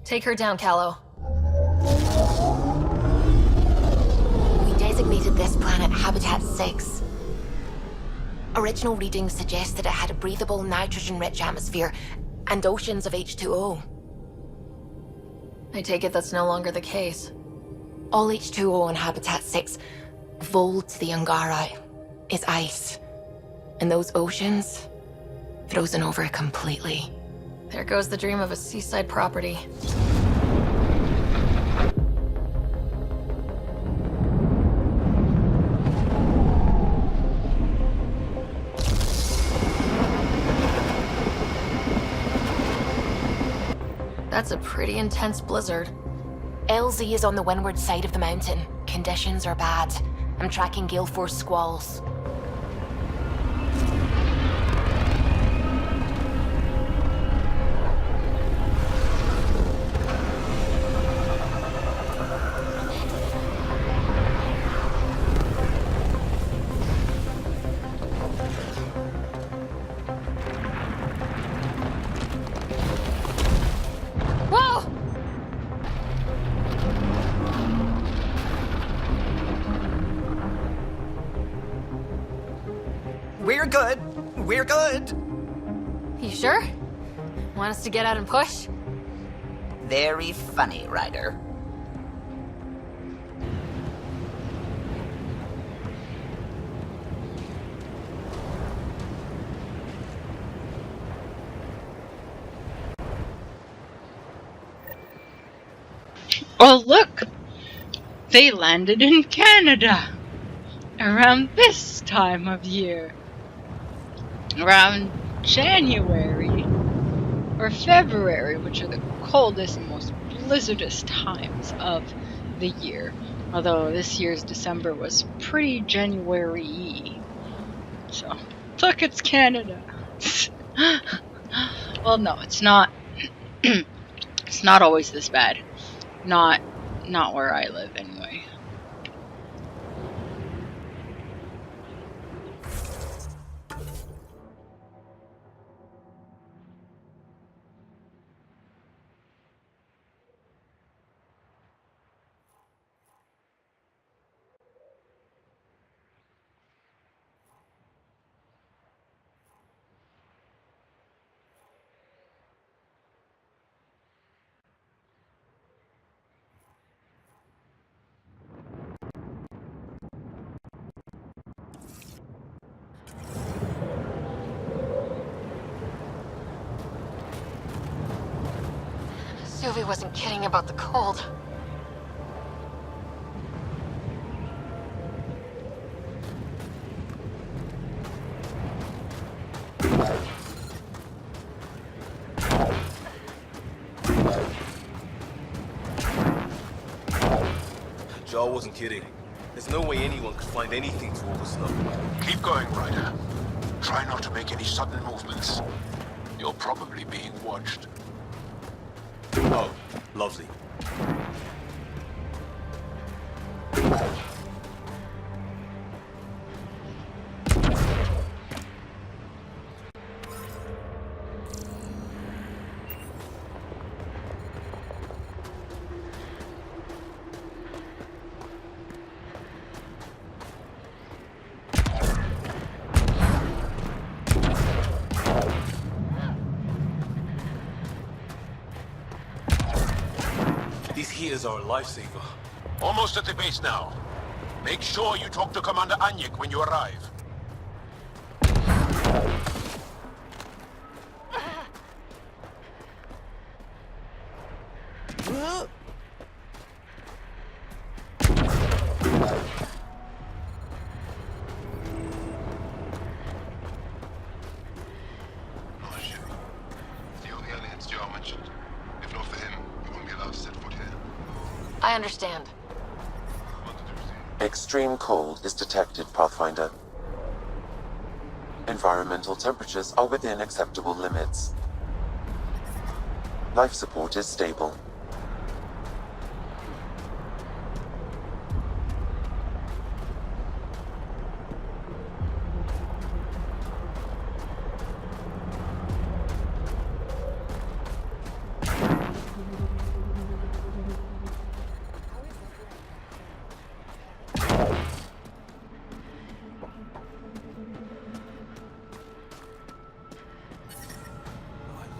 Take her down, Callow. We designated this planet Habitat 6. Original readings suggest that it had a breathable, nitrogen-rich atmosphere and oceans of H2O. I take it that's no longer the case. All H2O on Habitat 6, Voeld to the Angara, is ice. And those oceans, frozen over completely. There goes the dream of a seaside property. That's a pretty intense blizzard. LZ is on the windward side of the mountain. Conditions are bad. I'm tracking gale force squalls. We're good! You sure? Want us to get out and push? Very funny, Ryder. Oh, look! They landed in Canada! Around this time of year. Around January or February, which are the coldest and most blizzardous times of the year. Although this year's December was pretty January-y. So, look, it's Canada. Well, no, it's not. It's not always this bad. Not where I live, anyway. Sylvie wasn't kidding about the cold. Jar wasn't kidding. There's no way anyone could find anything to all the snow. Keep going, Ryder. Try not to make any sudden movements. You're probably being watched. Oh, lovely. These heaters are a lifesaver. Almost at the base now. Make sure you talk to Commander Anyik when you arrive. I understand. Extreme cold is detected, Pathfinder. Environmental temperatures are within acceptable limits. Life support is stable.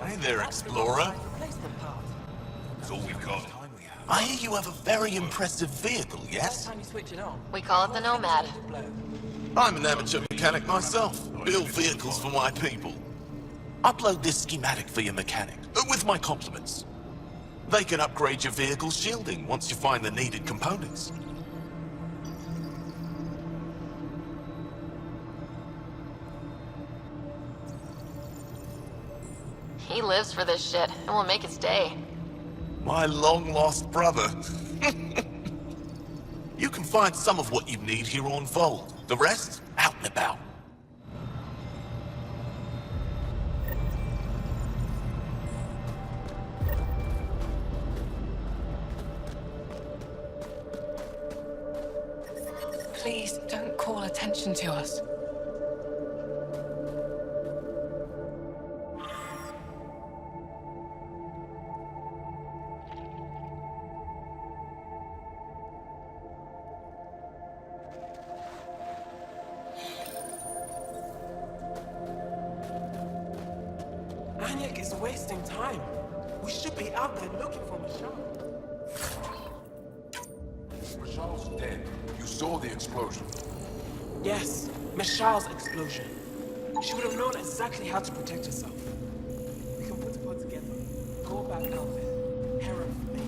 Hey there, Explorer. That's all we've got. I hear you have a very impressive vehicle, yes? We call it the Nomad. I'm an amateur mechanic myself. Build vehicles for my people. Upload this schematic for your mechanic, with my compliments. They can upgrade your vehicle's shielding once you find the needed components. He lives for this shit, and will make his day. My long-lost brother. You can find some of what you need here on Voeld. The rest, out and about. Please don't call attention to us. Aniak is wasting time. We should be out there looking for Michelle. Michelle's dead. You saw the explosion. Yes, Michelle's explosion. She would have known exactly how to protect herself. We can put the pod together. Go back out there. Heron for me.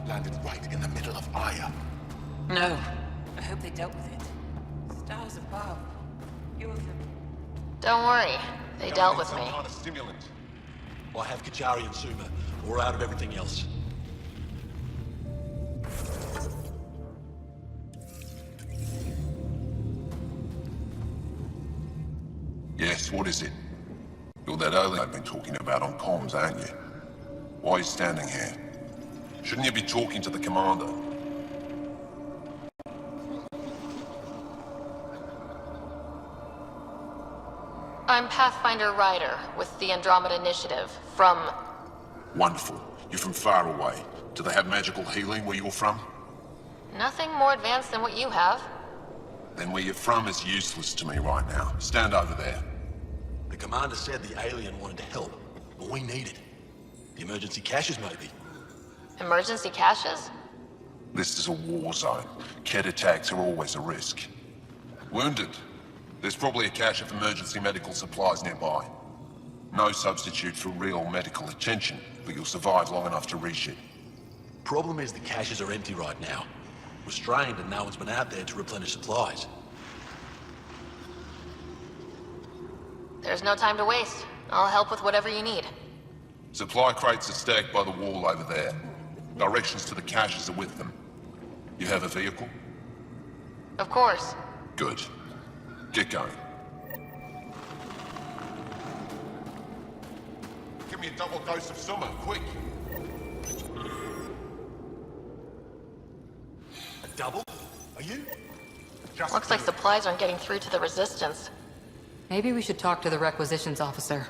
Landed right in the middle of Aya. No. I hope they dealt with it. Stars above. You're the... Don't worry, they dealt with me. Some kind of stimulant. I have Kachari and Suma. We're out of everything else. Yes, what is it? You're that alien I've been talking about on comms, aren't you? Why are you standing here? Shouldn't you be talking to the commander? I'm Pathfinder Ryder with the Andromeda Initiative from... Wonderful. You're from far away. Do they have magical healing where you're from? Nothing more advanced than what you have. Then where you're from is useless to me right now. Stand over there. The commander said the alien wanted to help, but we need it. The emergency caches, maybe. Emergency caches? This is a war zone. Kett attacks are always a risk. Wounded. There's probably a cache of emergency medical supplies nearby. No substitute for real medical attention, but you'll survive long enough to reship. Problem is the caches are empty right now. We're strained and no one's been out there to replenish supplies. There's no time to waste. I'll help with whatever you need. Supply crates are stacked by the wall over there. Directions to the caches are with them. You have a vehicle? Of course. Good. Get going. Give me a double dose of Suma, quick! A double? Are you? Just Looks like supplies aren't getting through to the Resistance. Maybe we should talk to the requisitions officer.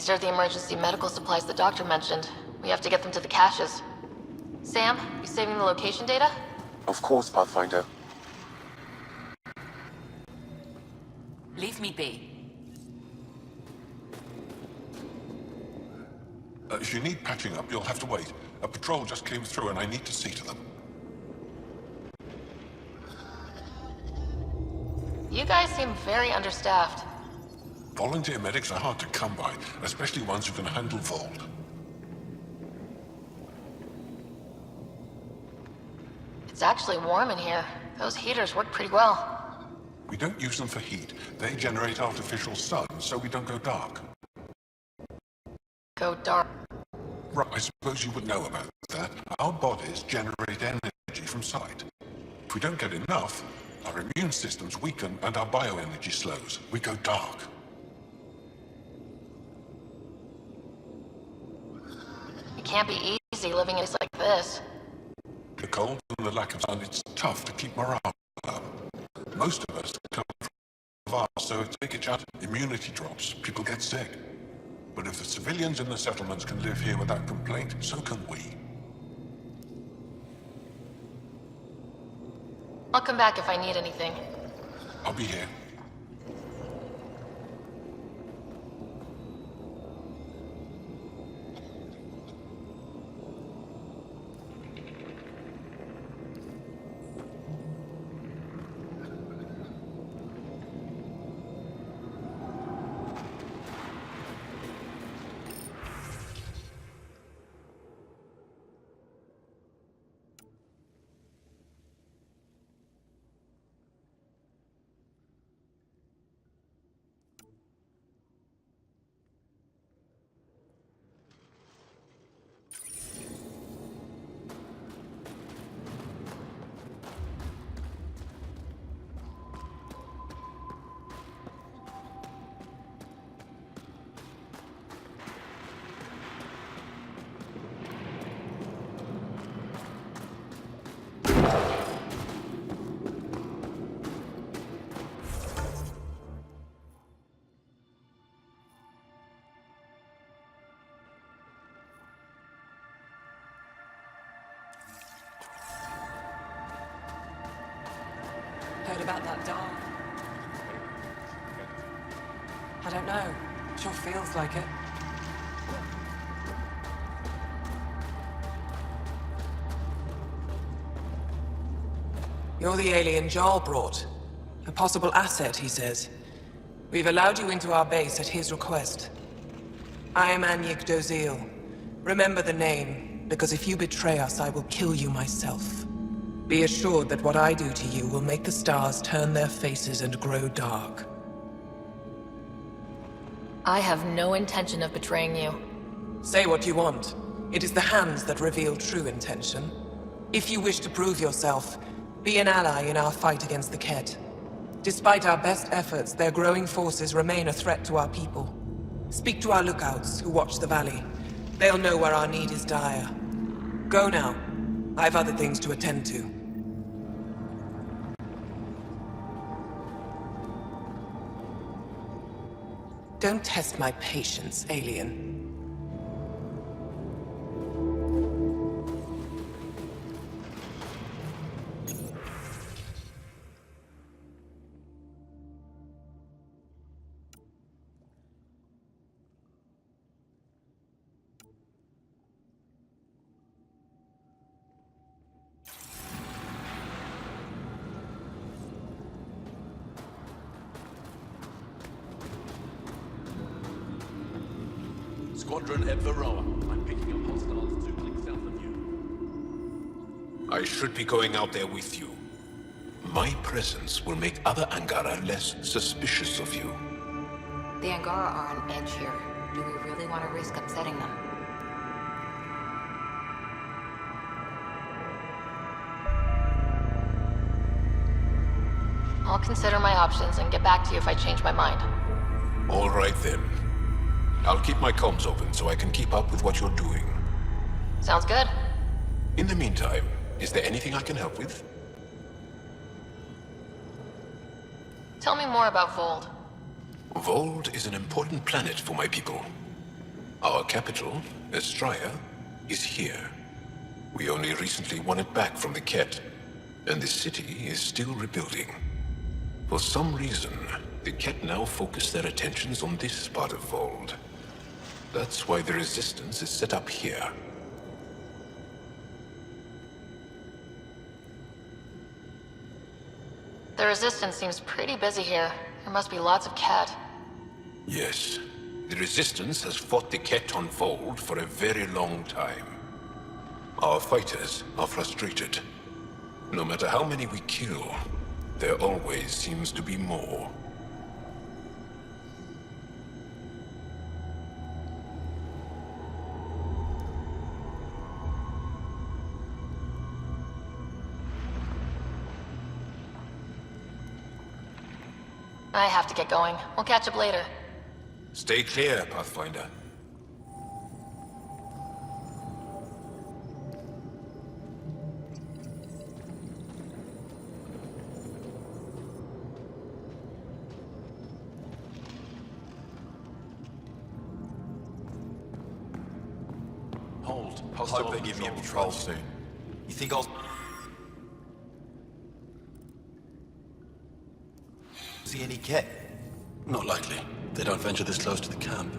These are the emergency medical supplies the doctor mentioned. We have to get them to the caches. Sam, you saving the location data? Of course, Pathfinder. Leave me be. If you need patching up, you'll have to wait. A patrol just came through and I need to see to them. You guys seem very understaffed. Volunteer medics are hard to come by, especially ones who can handle Voeld. It's actually warm in here. Those heaters work pretty well. We don't use them for heat. They generate artificial sun, so we don't go dark. Go dark. Right, I suppose you would know about that. Our bodies generate energy from sight. If we don't get enough, our immune systems weaken and our bioenergy slows. We go dark. It can't be easy living in a place like this. The cold and the lack of sun, it's tough to keep morale up. Most of us come from Mars, so if they get out, immunity drops, people get sick. But if the civilians in the settlements can live here without complaint, so can we. I'll come back if I need anything. I'll be here. Heard about that doll? I don't know. Sure feels like it. You're the alien Jarl brought. A possible asset, he says. We've allowed you into our base at his request. I am Anyik Dozil. Remember the name, because if you betray us, I will kill you myself. Be assured that what I do to you will make the stars turn their faces and grow dark. I have no intention of betraying you. Say what you want. It is the hands that reveal true intention. If you wish to prove yourself, be an ally in our fight against the Ket. Despite our best efforts, their growing forces remain a threat to our people. Speak to our lookouts who watch the valley. They'll know where our need is dire. Go now. I have other things to attend to. Don't test my patience, alien. Squadron at Varroa. I'm picking up hostiles 2 clicks south of you. I should be going out there with you. My presence will make other Angara less suspicious of you. The Angara are on edge here. Do we really want to risk upsetting them? I'll consider my options and get back to you if I change my mind. All right then. I'll keep my comms open so I can keep up with what you're doing. Sounds good. In the meantime, is there anything I can help with? Tell me more about Voeld. Voeld is an important planet for my people. Our capital, Estraya, is here. We only recently won it back from the Ket, and the city is still rebuilding. For some reason, the Ket now focus their attentions on this part of Voeld. That's why the Resistance is set up here. The Resistance seems pretty busy here. There must be lots of Ket. Yes. The Resistance has fought the Ket on Voeld for a very long time. Our fighters are frustrated. No matter how many we kill, there always seems to be more. I have to get going. We'll catch up later. Stay clear, Pathfinder. Hold. Hope they give me a patrol soon. You think I'll see any Ket? Not likely. They don't venture this close to the camp.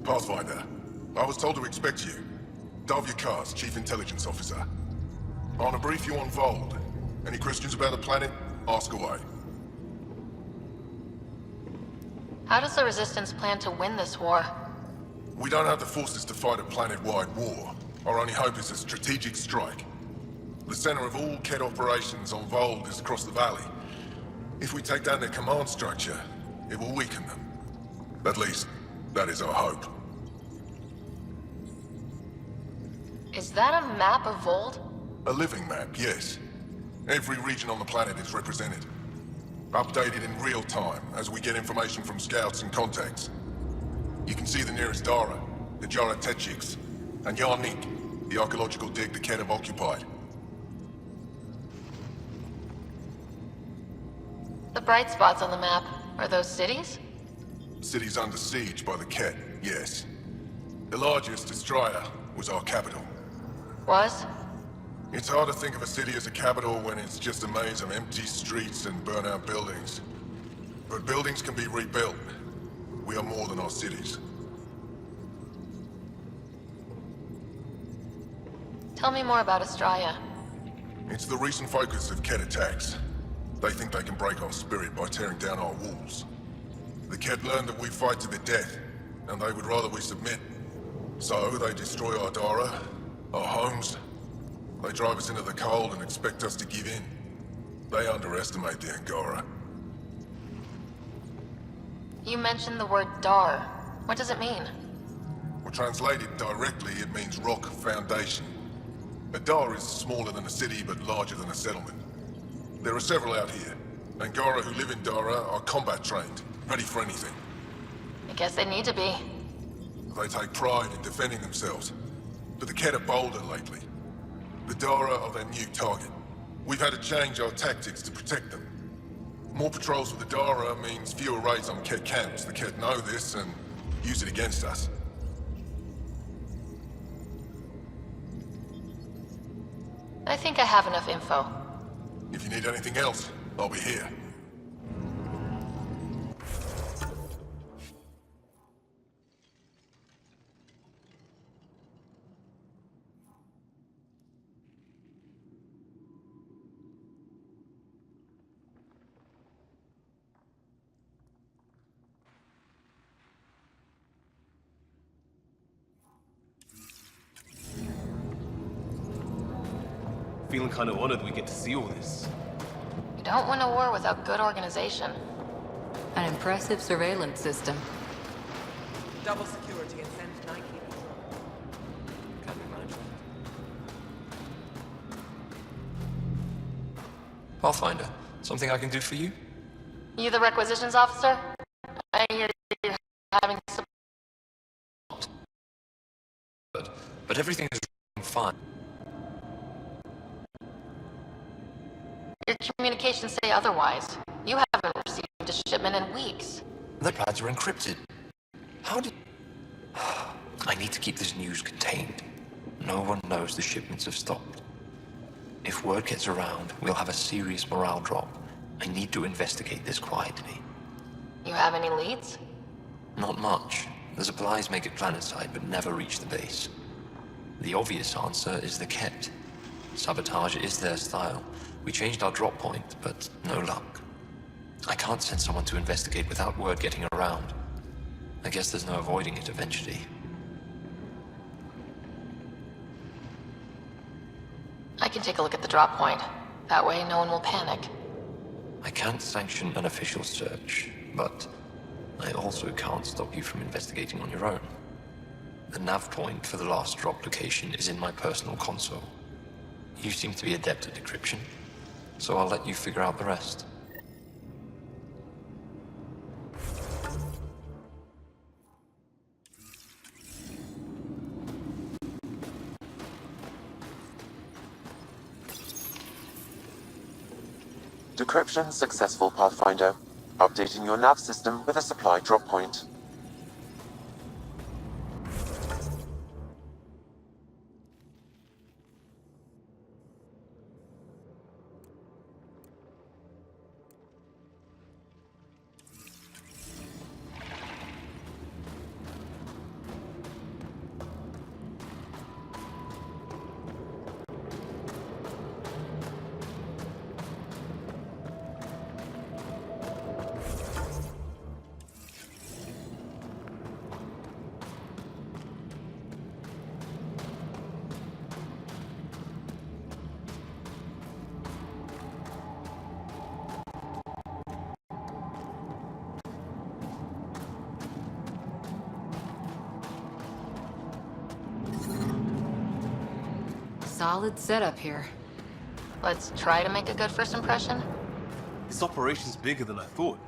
Pathfinder, I was told to expect you. Davia Kars, Chief Intelligence Officer. I want to brief you on Voeld. Any questions about the planet? Ask away. How does the Resistance plan to win this war? We don't have the forces to fight a planet-wide war. Our only hope is a strategic strike. The center of all Ket operations on Voeld is across the valley. If we take down their command structure, it will weaken them. At least, that is our hope. Is that a map of Voeld? A living map, yes. Every region on the planet is represented. Updated in real time as we get information from scouts and contacts. You can see the nearest Dara, the Jara Tetchiks, and Yarnik, the archaeological dig the Ket have occupied. The bright spots on the map, are those cities? Cities under siege by the Ket, yes. The largest, Estraya, was our capital. Was? It's hard to think of a city as a capital when it's just a maze of empty streets and burnt-out buildings. But buildings can be rebuilt. We are more than our cities. Tell me more about Estraya. It's the recent focus of Ket attacks. They think they can break our spirit by tearing down our walls. The Ket learned that we fight to the death, and they would rather we submit. So they destroy our Dara, our homes. They drive us into the cold and expect us to give in. They underestimate the Angara. You mentioned the word Dar. What does it mean? Well, translated directly, it means rock foundation. A Dar is smaller than a city, but larger than a settlement. There are several out here. Angara who live in Dara are combat trained, ready for anything. I guess they need to be. They take pride in defending themselves. But the Ket are bolder lately. The Dara are their new target. We've had to change our tactics to protect them. More patrols with the Dara means fewer raids on Ket camps. The Ket know this and use it against us. I think I have enough info. If you need anything else, I'll be here. Feeling kind of honored we get to see all this. You don't win a war without good organization. An impressive surveillance system. Double security and send nightly patrol. Can we manage that? Pathfinder, something I can do for you? You the requisitions officer? I hear you're having some... But everything is fine. Your communications say otherwise. You haven't received a shipment in weeks. The plans are encrypted. How did... I need to keep this news contained. No one knows the shipments have stopped. If word gets around, we'll have a serious morale drop. I need to investigate this quietly. You have any leads? Not much. The supplies make it planetside, but never reach the base. The obvious answer is the Ket. Sabotage is their style. We changed our drop point, but no luck. I can't send someone to investigate without word getting around. I guess there's no avoiding it eventually. I can take a look at the drop point. That way, no one will panic. I can't sanction an official search, but I also can't stop you from investigating on your own. The nav point for the last drop location is in my personal console. You seem to be adept at decryption, so I'll let you figure out the rest. Decryption successful, Pathfinder. Updating your nav system with a supply drop point. Solid setup here. Let's try to make a good first impression. This operation's bigger than I thought.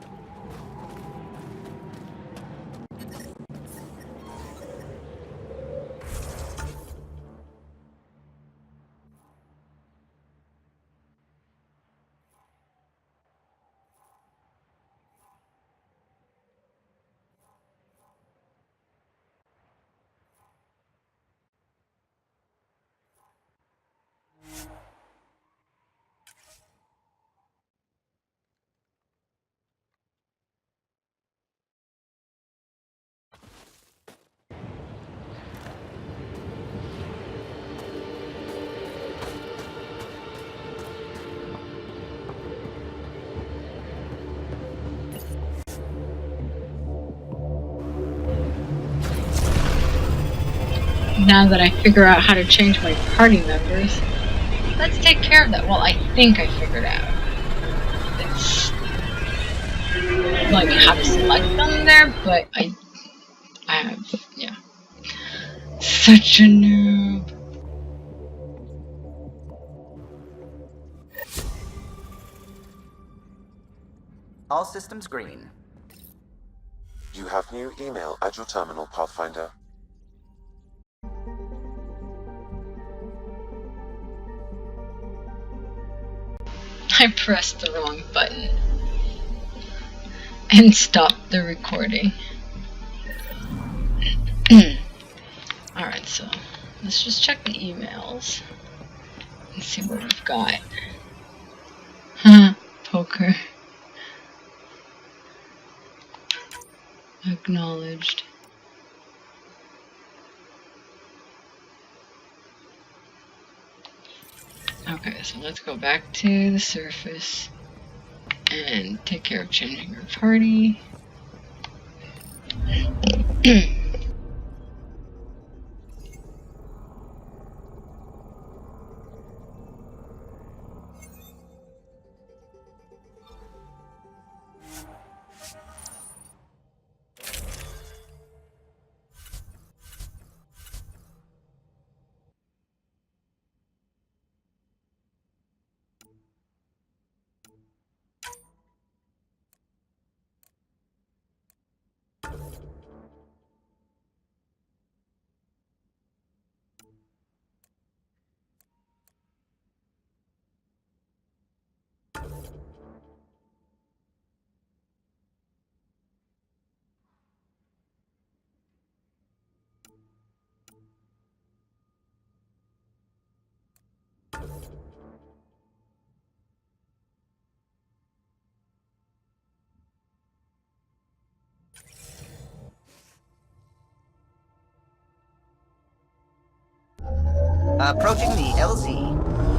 Now that I figure out how to change my party members, let's take care of that. Well, I think I figured out. It's like how to select them there, but I have, yeah. Such a noob. All systems green. You have new email at your terminal, Pathfinder. I pressed the wrong button and stopped the recording. Alright, so let's just check the emails and see what we've got. Poker. Acknowledged. Okay, so let's go back to the surface and take care of changing our party. Approaching the LZ.